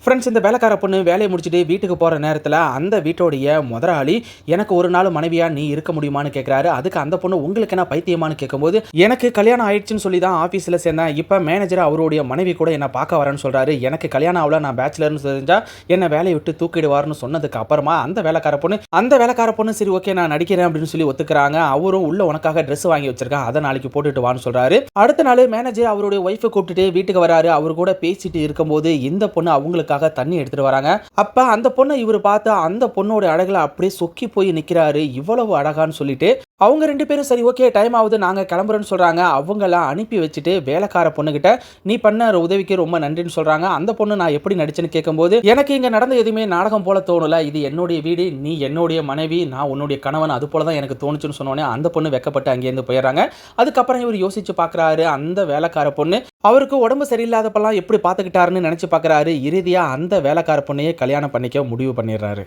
Friends, இந்த வேலைக்கார பொண்ணு வேலையை முடிச்சுட்டு வீட்டுக்கு போகிற நேரத்தில் அந்த வீட்டோடைய முதலாளி எனக்கு ஒரு நாள் மனைவியா நீ இருக்க முடியுமான்னு கேட்குறாரு. அதுக்கு அந்த பொண்ணு உங்களுக்கு என்ன பைத்தியமானு கேட்கும்போது எனக்கு கல்யாணம் ஆயிடுச்சுன்னு சொல்லி தான் ஆஃபீஸில் சேர்ந்தேன். இப்போ மேனேஜர் அவருடைய மனைவி கூட என்னை பார்க்க வரேன்னு சொல்கிறாரு. எனக்கு கல்யாணம் ஆகல, நான் பேச்சுலர்னு தெரிஞ்சால் என்னை வேலையை விட்டு தூக்கிடுவார்னு சொன்னதுக்கு அப்புறமா அந்த வேலைக்கார பொண்ணு சரி ஓகே நான் நடிக்கிறேன் அப்படின்னு சொல்லி ஒத்துக்கிறாங்க. அவரும் உள்ள உனக்காக ட்ரெஸ் வாங்கி வச்சிருக்கேன், அதை நாளைக்கு போட்டுட்டு வான்னு சொல்கிறாரு. அடுத்த நாள் மேனேஜர் அவருடைய ஒய்ஃபை கூப்பிட்டுட்டு வீட்டுக்கு வராரு. அவர் கூட பேசிட்டு இருக்கும்போது இந்த பொண்ணு அவங்களுக்கு தண்ணி எடுத்துட்டு வராங்க. அப்ப அந்த பொண்ணை இவர் பார்த்து அந்த பொண்ணோட அழகுல அப்படியே சொக்கி போய் நிக்கிறாரு. இவ்வளவு அழகான்னு சொல்லிட்டு அவங்க ரெண்டு பேரும் சரி ஓகே டைம் ஆகுது நாங்க கிளம்புறோன்னு சொல்றாங்க. அவங்கள அனுப்பி வச்சுட்டு வேலைக்கார பொண்ணுகிட்ட நீ பண்ண உதவிக்கு ரொம்ப நன்றின்னு சொல்றாங்க. அந்த பொண்ணு நான் எப்படி நடிச்சேன்னு கேட்கும்போது எனக்கு இங்க நடந்த எதுவுமே நாடகம் போல தோணல, இது என்னுடைய வீடு, நீ என்னுடைய மனைவி, நான் உன்னுடைய கணவன், அது போலதான் எனக்கு தோணுச்சுன்னு சொன்னோன்னே அந்த பொண்ணு வெக்கப்பட்டு அங்கேருந்து போயிடுறாங்க. அதுக்கப்புறம் இவர் யோசிச்சு பாக்குறாரு. அந்த வேலைக்கார பொண்ணு அவருக்கு உடம்பு சரியில்லாதப்பெல்லாம் எப்படி பார்த்துக்கிட்டாருன்னு நினைச்சு பார்க்குறாரு. இறுதியாக அந்த வேலைக்கார பொண்ணையே கல்யாணம் பண்ணிக்க முடிவு பண்ணிடுறாரு.